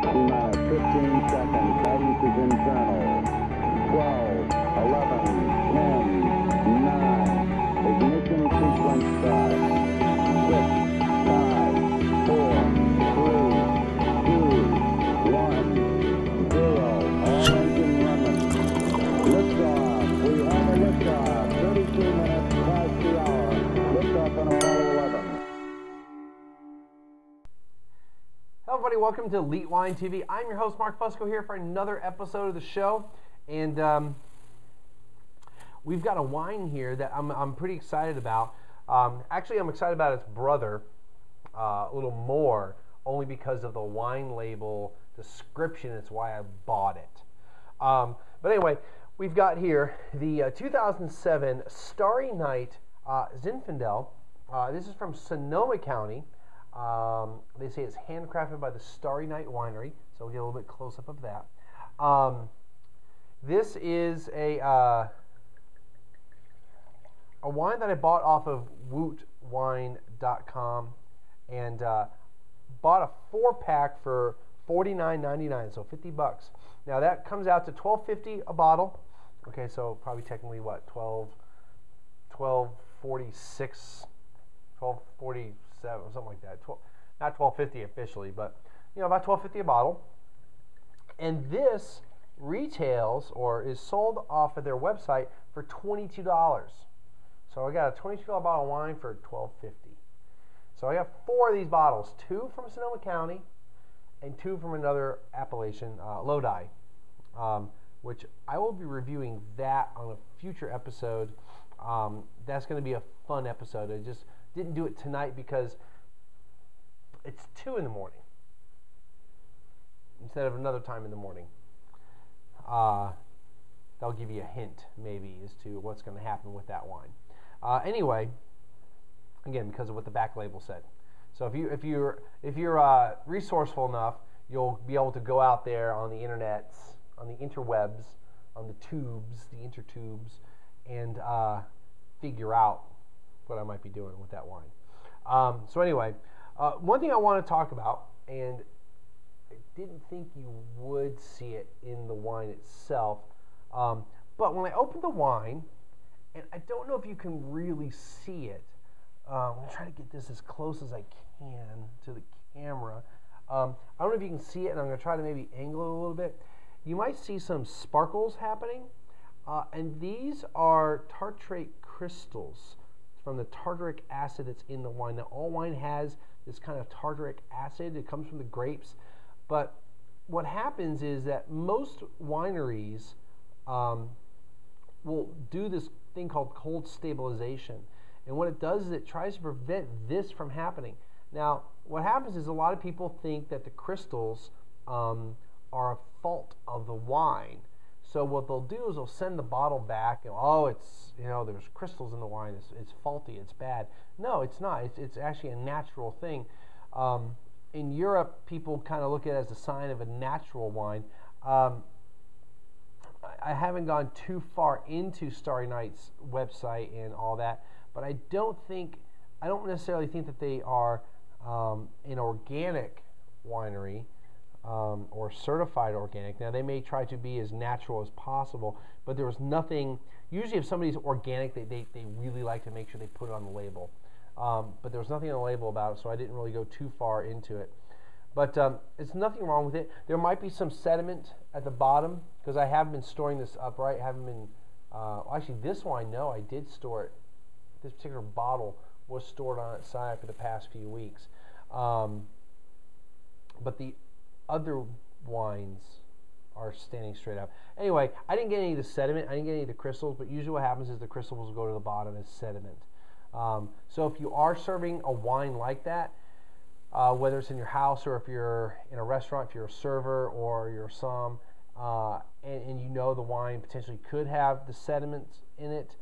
T-minus 15 seconds. Guidance is internal. 12, 11, 10, 9. Ignition sequence start. 6, 5, 4, 3, 2, 1, 0. All engine running. Liftoff. We have a liftoff. 32 minutes past the hour. Liftoff on Apollo 11. Hello everybody, welcome to Elite Wine TV. I'm your host Mark Fusco here for another episode of the show, and we've got a wine here that I'm pretty excited about. Actually, I'm excited about its brother a little more, only because of the wine label description. It's why I bought it. But anyway, we've got here the 2007 Starry Night Zinfandel. This is from Sonoma County. They say it's handcrafted by the Starry Night Winery, so we'll get a little bit close up of that. This is a wine that I bought off of wootwine.com and bought a 4-pack for $49.99, so 50 bucks. Now that comes out to $12.50 a bottle. Okay, so probably technically what, $12.46, $12.47, something like that. Not $12.50 officially, but you know, about $12.50 a bottle. And this retails or is sold off of their website for $22. So I got a $22 bottle of wine for $12.50. So I got 4 of these bottles, 2 from Sonoma County and 2 from another appellation, Lodi, which I will be reviewing that on a future episode. That's going to be a fun episode. I just didn't do it tonight because it's 2 in the morning instead of another time in the morning. That'll give you a hint maybe as to what's going to happen with that wine. Anyway, again, because of what the back label said. So if you're resourceful enough, you'll be able to go out there on the internets, on the interwebs, on the tubes, the intertubes, and figure out what I might be doing with that wine. So anyway, one thing I want to talk about, and I didn't think you would see it in the wine itself, but when I opened the wine, and I don't know if you can really see it, I'm going to try to get this as close as I can to the camera. I don't know if you can see it, and I'm going to try to maybe angle it a little bit. You might see some sparkles happening, and these are tartrate crystals from the tartaric acid that's in the wine. Now, all wine has this kind of tartaric acid. It comes from the grapes. But what happens is that most wineries will do this thing called cold stabilization. And what it does is it tries to prevent this from happening. Now, what happens is a lot of people think that the crystals are a fault of the wine. So what they'll do is they'll send the bottle back, and oh, it's, you know, there's crystals in the wine, it's faulty, it's bad. No, it's not. It's actually a natural thing. In Europe, people kind of look at it as a sign of a natural wine. I haven't gone too far into Starry Night's website and all that, but I don't necessarily think that they are an organic winery. Or certified organic. Now, they may try to be as natural as possible, but there was nothing. Usually if somebody's organic, they really like to make sure they put it on the label. But there was nothing on the label about it, so I didn't really go too far into it. But it's nothing wrong with it. There might be some sediment at the bottom, because I have been storing this upright. I haven't been, actually this wine, no, I did store it. This particular bottle was stored on its side for the past few weeks. But the other wines are standing straight up. Anyway, I didn't get any of the sediment. I didn't get any of the crystals, but usually what happens is the crystals will go to the bottom as sediment. So if you are serving a wine like that, whether it's in your house or if you're in a restaurant, if you're a server or you're a somm, and you know the wine potentially could have the sediments in it,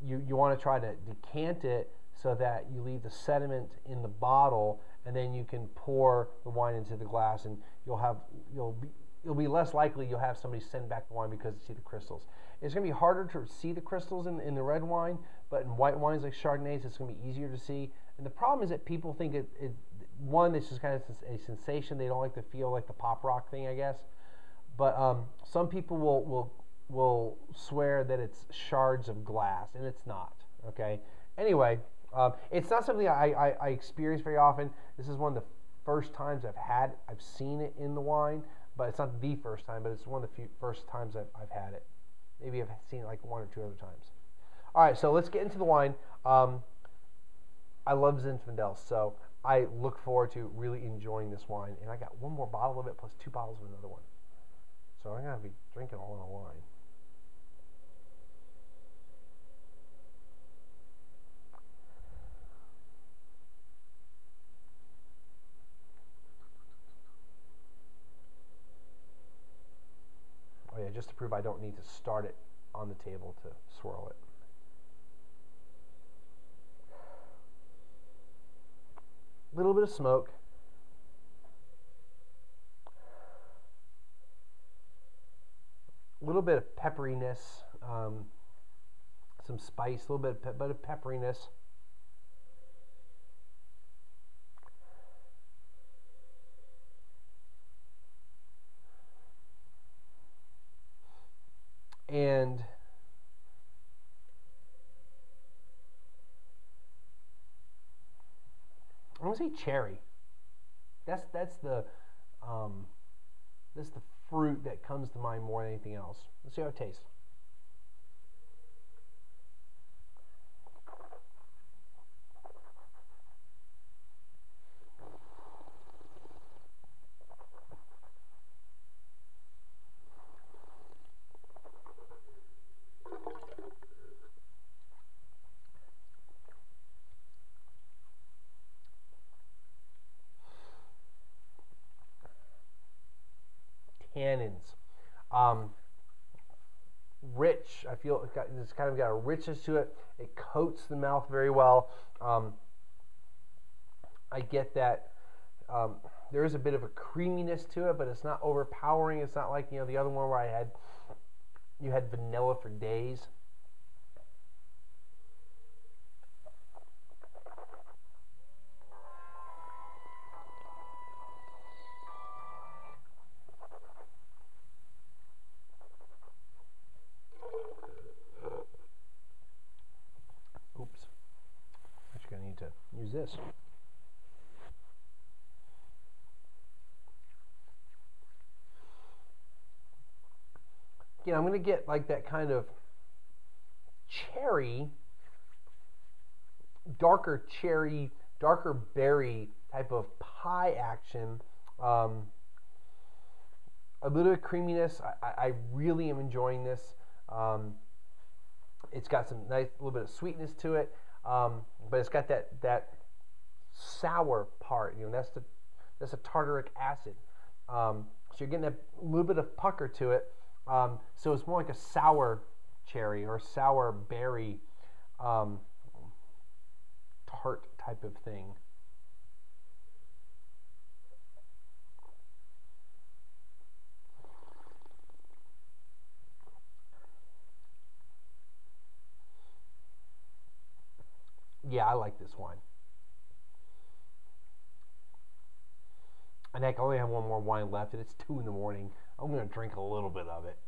you want to try to decant it so that you leave the sediment in the bottle, and then you can pour the wine into the glass, and you'll be less likely you'll have somebody send back the wine because you see the crystals. It's going to be harder to see the crystals in the red wine, but in white wines like Chardonnays, it's going to be easier to see. And the problem is that people think one that's just kind of a sensation. They don't like to feel like the pop rock thing, I guess. But some people will swear that it's shards of glass, and it's not. Okay. Anyway, it's not something I experience very often. This is one of the first times I've seen it in the wine, but it's not the first time, but it's one of the first times I've had it. Maybe I've seen it like one or two other times. All right, so let's get into the wine. I love Zinfandel, so I look forward to really enjoying this wine. And I got one more bottle of it plus 2 bottles of another one. So I'm going to be drinking a lot of wine. Oh yeah, just to prove I don't need to start it on the table to swirl it. A little bit of smoke. A little bit of pepperiness, some spice, a little bit of pepperiness. And I'm gonna say cherry. That's the fruit that comes to mind more than anything else. Let's see how it tastes. Tannins, rich. I feel it's kind of got a richness to it. It coats the mouth very well. I get that there is a bit of a creaminess to it, but it's not overpowering. It's not like the other one where you had vanilla for days. Oops. Actually, I need to use this. Again, I'm going to get like that kind of cherry, darker berry type of pie action. A little bit of creaminess. I really am enjoying this. It's got some nice little bit of sweetness to it, but it's got that sour part. That's the tartaric acid. So you're getting a little bit of pucker to it. So it's more like a sour cherry or sour berry tart type of thing. Yeah, I like this wine. And I can only have one more wine left, and it's 2 in the morning. I'm going to drink a little bit of it.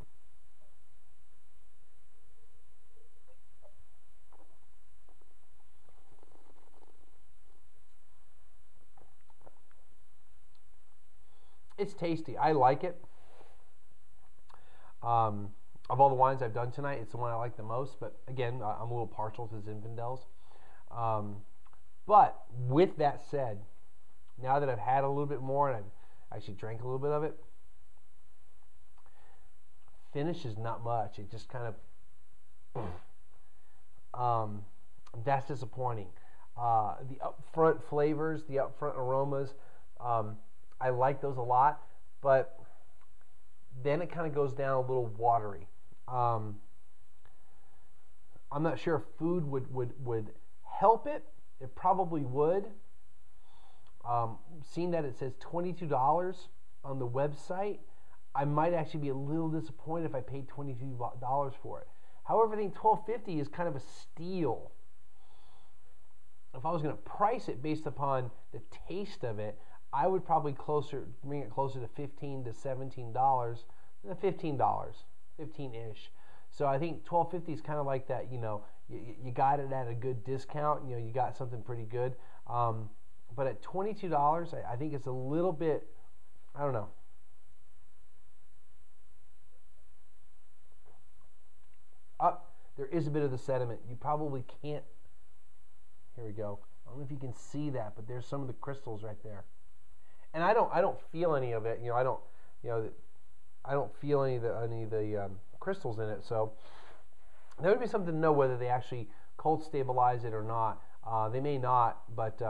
It's tasty. I like it. Of all the wines I've done tonight, it's the one I like the most. But again, I'm a little partial to Zinfandels. But with that said, now that I've had a little bit more and I've actually drank a little bit of it, finish is not much. It just kind of that's disappointing. The upfront flavors, the upfront aromas, I like those a lot, but then it kind of goes down a little watery. I'm not sure if food would help it. It probably would. Seeing that it says $22 on the website, I might actually be a little disappointed if I paid $22 for it. However, I think $12.50 is kind of a steal. if I was going to price it based upon the taste of it, I would probably bring it closer to $15 to $17, $15, 15-ish. So I think $12.50 is kind of like that. You got it at a good discount. You got something pretty good. But at $22, I think it's a little bit, I don't know. There is a bit of the sediment. You probably can't. Here we go. I don't know if you can see that, but there's some of the crystals right there. And I don't feel any of it. I don't feel any of the crystals in it. So that would be something to know whether they actually cold stabilize it or not. They may not, but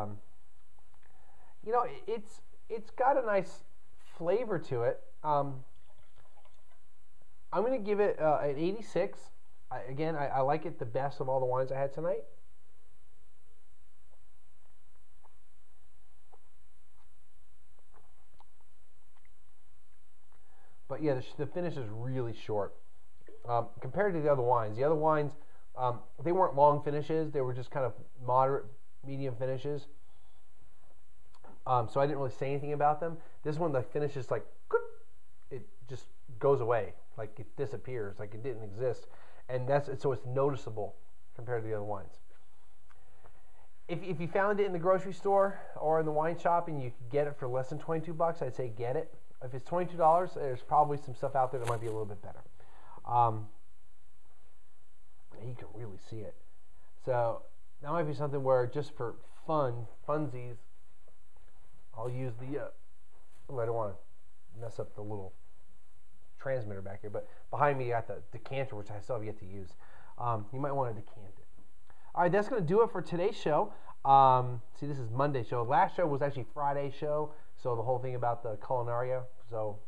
it's got a nice flavor to it. I'm going to give it an 86. I like it the best of all the wines I had tonight. But yeah, the finish is really short compared to the other wines. The other wines, they weren't long finishes. They were just kind of moderate, medium finishes. So I didn't really say anything about them. This one, the finish is like, it just goes away. Like it disappears, like it didn't exist. And so it's noticeable compared to the other wines. If you found it in the grocery store or in the wine shop and you could get it for less than $22, I'd say get it. If it's $22, there's probably some stuff out there that might be a little bit better. You can really see it. So that might be something where just for funsies, I'll use the, I don't want to mess up the little transmitter back here, but behind me you got the decanter, which I still have yet to use. You might want to decant it. All right, that's going to do it for today's show. See, this is Monday's show. Last show was actually Friday's show, so the whole thing about the culinaria. So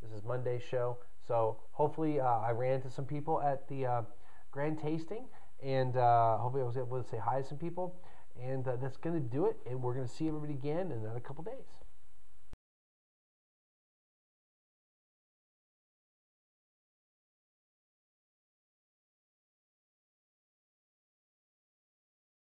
this is Monday's show. So hopefully I ran into some people at the grand tasting, and hopefully I was able to say hi to some people. And that's going to do it, and we're going to see everybody again in another couple days.